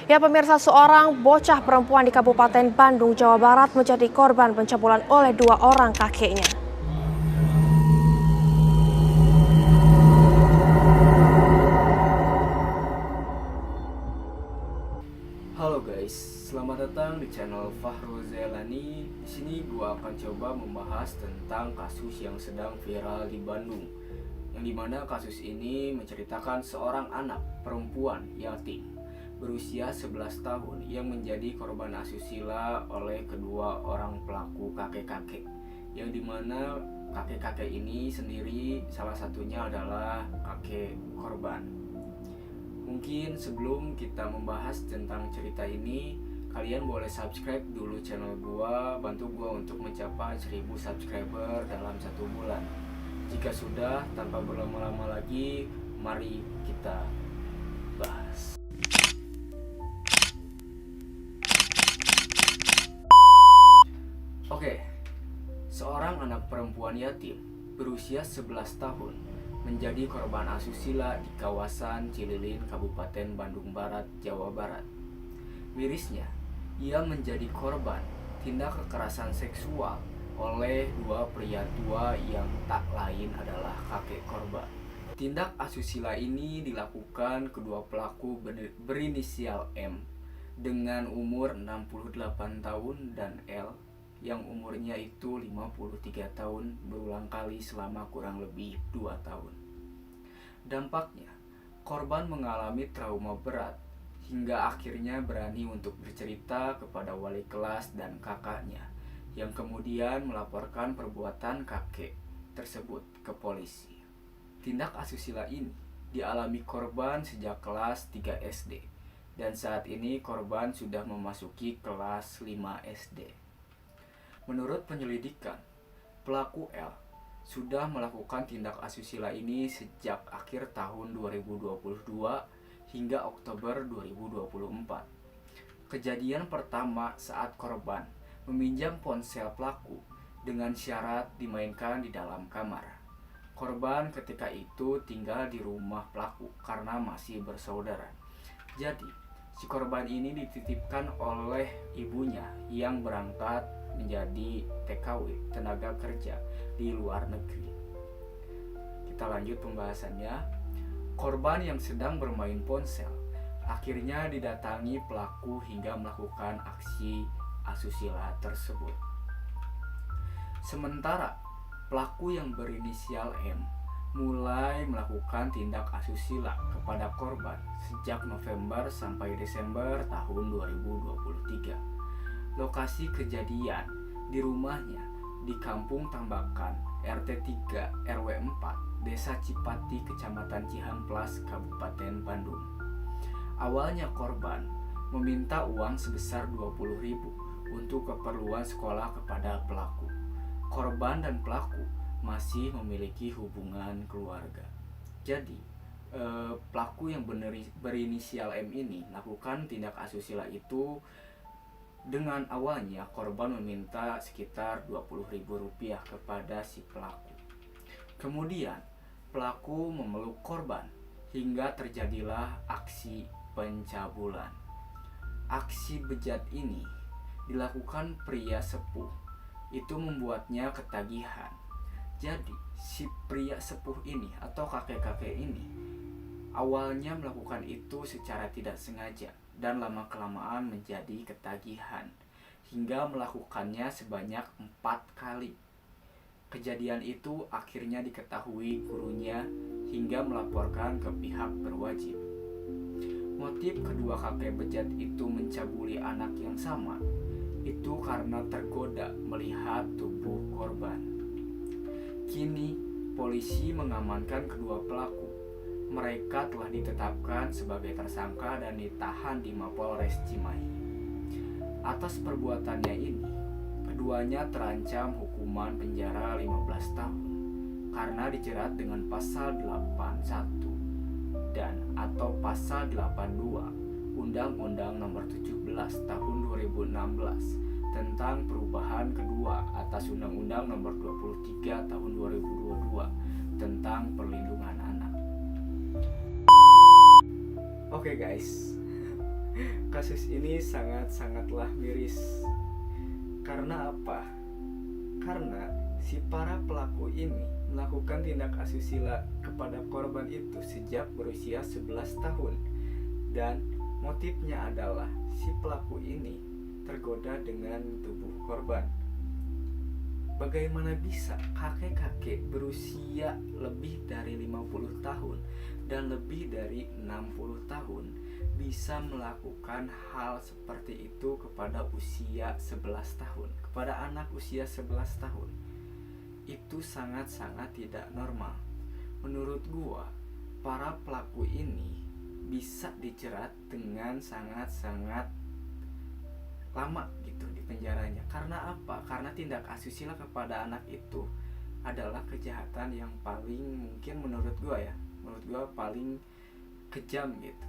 Ya pemirsa, seorang bocah perempuan di Kabupaten Bandung, Jawa Barat menjadi korban pencabulan oleh dua orang kakeknya. Halo guys, selamat datang di channel Fahrul Zailani. Di sini gua akan coba membahas tentang kasus yang sedang viral di Bandung. Yang dimana kasus ini menceritakan seorang anak perempuan yatim berusia 11 tahun yang menjadi korban asusila oleh kedua orang pelaku kakek-kakek. Yang dimana kakek-kakek ini sendiri salah satunya adalah kakek korban. Mungkin sebelum kita membahas tentang cerita ini, kalian boleh subscribe dulu channel gua, bantu gua untuk mencapai 1000 subscriber dalam 1 bulan. Jika sudah, tanpa berlama-lama lagi, mari kita bahas. Oke, seorang anak perempuan yatim berusia 11 tahun menjadi korban asusila di kawasan Cililin, Kabupaten Bandung Barat, Jawa Barat. Mirisnya, ia menjadi korban tindak kekerasan seksual oleh dua pria tua yang tak lain adalah kakek korban. Tindak asusila ini dilakukan kedua pelaku berinisial M dengan umur 68 tahun dan L yang umurnya itu 53 tahun berulang kali selama kurang lebih 2 tahun. Dampaknya, korban mengalami trauma berat hingga akhirnya berani untuk bercerita kepada wali kelas dan kakaknya yang kemudian melaporkan perbuatan kakek tersebut ke polisi. Tindak asusila ini dialami korban sejak kelas 3 SD dan saat ini korban sudah memasuki kelas 5 SD. Menurut penyelidikan, pelaku L sudah melakukan tindak asusila ini sejak akhir tahun 2022 hingga Oktober 2024. Kejadian pertama saat korban meminjam ponsel pelaku dengan syarat dimainkan di dalam kamar. Korban ketika itu tinggal di rumah pelaku karena masih bersaudara. Jadi, si korban ini dititipkan oleh ibunya yang berangkat menjadi TKW, tenaga kerja di luar negeri. Kita lanjut pembahasannya. Korban yang sedang bermain ponsel akhirnya didatangi pelaku hingga melakukan aksi asusila tersebut. Sementara pelaku yang berinisial M mulai melakukan tindak asusila kepada korban sejak November sampai Desember tahun 2023. Lokasi kejadian di rumahnya di Kampung Tambakan, RT 3 RW 4, Desa Cipati, Kecamatan Cihamplas, Kabupaten Bandung. Awalnya korban meminta uang sebesar 20.000 untuk keperluan sekolah kepada pelaku. Korban dan pelaku masih memiliki hubungan keluarga. Jadi, pelaku yang berinisial M ini lakukan tindak asusila itu dengan awalnya korban meminta sekitar Rp20.000 kepada si pelaku. Kemudian, pelaku memeluk korban hingga terjadilah aksi pencabulan. Aksi bejat ini dilakukan pria sepuh. Itu membuatnya ketagihan. Jadi, si pria sepuh ini atau kakek-kakek ini awalnya melakukan itu secara tidak sengaja dan lama-kelamaan menjadi ketagihan hingga melakukannya sebanyak 4 kali. Kejadian itu akhirnya diketahui gurunya hingga melaporkan ke pihak berwajib. Motif kedua kakek bejat itu mencabuli anak yang sama itu karena tergoda melihat tubuh korban. Kini polisi mengamankan kedua pelaku. Mereka telah ditetapkan sebagai tersangka dan ditahan di Mapolres Cimahi. Atas perbuatannya ini, keduanya terancam hukuman penjara 15 tahun karena dijerat dengan pasal 81 dan atau pasal 82 Undang-Undang Nomor 17 Tahun 2016 tentang perubahan kedua atas Undang-Undang Nomor 23 Tahun 2022 tentang perlindungan anak. Oke guys, kasus ini sangatlah miris. Karena apa? Karena si para pelaku ini melakukan tindak asusila kepada korban itu sejak berusia 11 tahun. Dan motifnya adalah si pelaku ini tergoda dengan tubuh korban. Bagaimana bisa kakek-kakek berusia lebih dari 50 tahun dan lebih dari 60 tahun bisa melakukan hal seperti itu kepada usia 11 tahun, kepada anak usia 11 tahun? Itu sangat-sangat tidak normal. Menurut gua, para pelaku ini bisa dijerat dengan sangat-sangat lama gitu di penjaranya. Karena apa? Karena tindak asusila kepada anak itu adalah kejahatan yang paling mungkin menurut gua paling kejam gitu.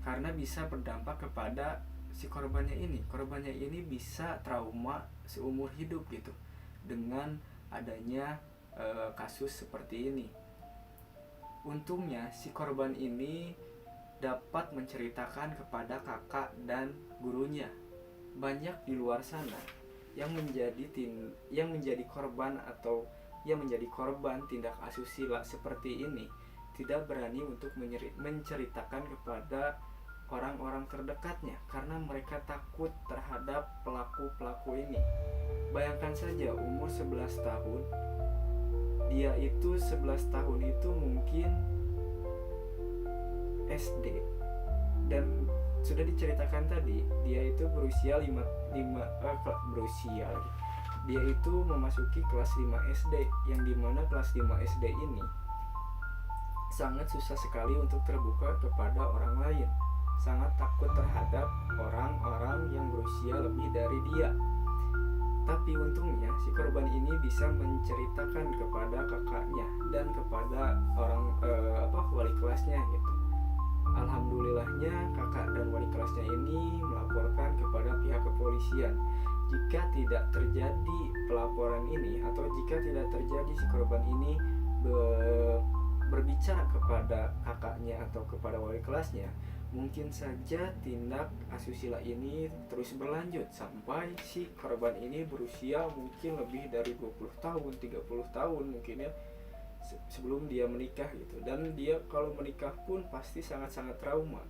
Karena bisa berdampak kepada si korbannya ini. Korbannya ini bisa trauma seumur hidup gitu dengan adanya kasus seperti ini. Untungnya si korban ini dapat menceritakan kepada kakak dan gurunya. Banyak di luar sana yang menjadi korban atau yang menjadi korban tindak asusila seperti ini tidak berani untuk menceritakan kepada orang-orang terdekatnya karena mereka takut terhadap pelaku-pelaku ini. Bayangkan saja umur 11 tahun. Dia itu 11 tahun itu mungkin SD, dan sudah diceritakan tadi dia itu berusia dia itu memasuki kelas 5 SD, yang dimana kelas 5 SD ini sangat susah sekali untuk terbuka kepada orang lain, sangat takut terhadap orang-orang yang berusia lebih dari dia. Tapi untungnya si korban ini bisa menceritakan kepada kakaknya dan kepada wali kelasnya gitu. Alhamdulillahnya kakak dan wali kelasnya ini melaporkan kepada pihak kepolisian. Jika tidak terjadi pelaporan ini atau jika tidak terjadi si korban ini berbicara kepada kakaknya atau kepada wali kelasnya, mungkin saja tindak asusila ini terus berlanjut sampai si korban ini berusia mungkin lebih dari 20 tahun, 30 tahun mungkin ya, sebelum dia menikah gitu. Dan dia kalau menikah pun pasti sangat-sangat trauma.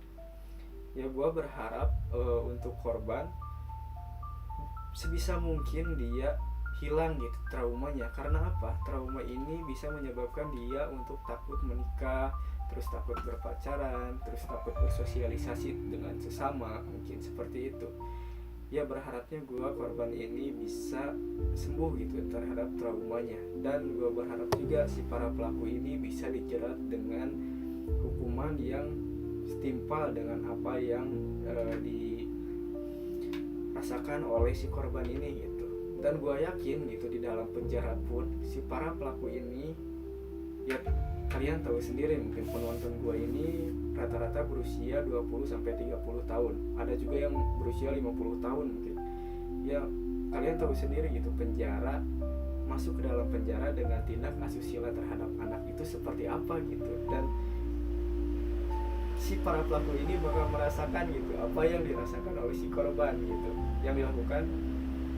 Ya gua berharap untuk korban sebisa mungkin dia hilang gitu traumanya. Karena apa? Trauma ini bisa menyebabkan dia untuk takut menikah, terus takut berpacaran, terus takut bersosialisasi dengan sesama, mungkin seperti itu. Ya berharapnya gue korban ini bisa sembuh gitu terhadap traumanya. Dan gue berharap juga si para pelaku ini bisa dijerat dengan hukuman yang setimpal dengan apa yang dirasakan oleh si korban ini gitu. Dan gue yakin gitu di dalam penjara pun si para pelaku ini, ya kalian tahu sendiri mungkin penonton gue ini rata-rata berusia 20-30 tahun. Ada juga yang berusia 50 tahun mungkin. Ya kalian tahu sendiri gitu, penjara, masuk ke dalam penjara dengan tindak asusila terhadap anak itu seperti apa gitu. Dan si para pelaku ini bakal merasakan gitu apa yang dirasakan oleh si korban gitu, yang dilakukan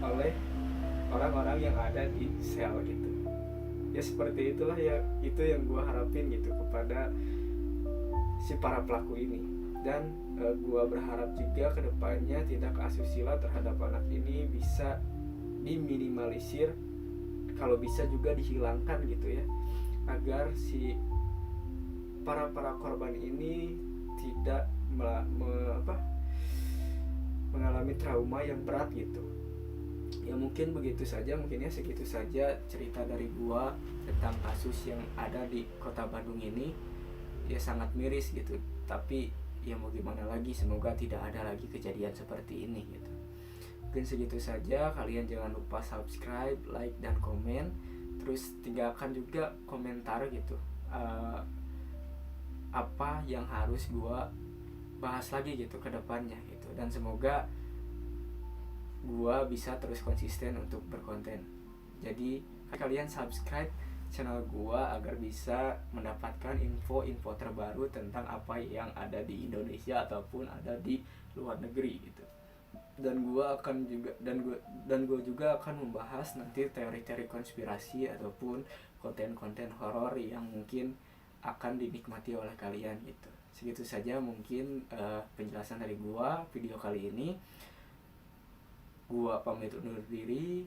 oleh orang-orang yang ada di sel gitu. Ya seperti itulah ya, itu yang gue harapin gitu kepada si para pelaku ini. Dan gue berharap juga kedepannya tindak asusila terhadap anak ini bisa diminimalisir, kalau bisa juga dihilangkan gitu ya, agar si para korban ini tidak mengalami trauma yang berat gitu. Ya mungkin begitu saja, mungkin ya segitu saja cerita dari gua tentang kasus yang ada di kota Bandung ini. Ya sangat miris gitu, tapi ya mau gimana lagi, semoga tidak ada lagi kejadian seperti ini gitu. Mungkin segitu saja, kalian jangan lupa subscribe, like, dan komen. Terus tinggalkan juga komentar gitu, apa yang harus gua bahas lagi gitu ke depannya gitu. Dan semoga gua bisa terus konsisten untuk berkonten. Jadi kalian subscribe channel gua agar bisa mendapatkan info-info terbaru tentang apa yang ada di Indonesia ataupun ada di luar negeri gitu. Dan gue juga akan membahas nanti teori-teori konspirasi ataupun konten-konten horor yang mungkin akan dinikmati oleh kalian gitu. Segitu saja mungkin penjelasan dari gue video kali ini. Gue pamit undur diri.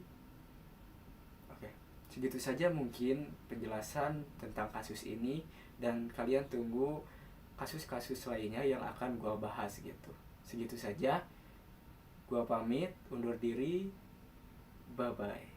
Oke, segitu saja mungkin penjelasan tentang kasus ini, dan kalian tunggu kasus-kasus lainnya yang akan gue bahas gitu. Segitu saja. Gue pamit undur diri. Bye bye.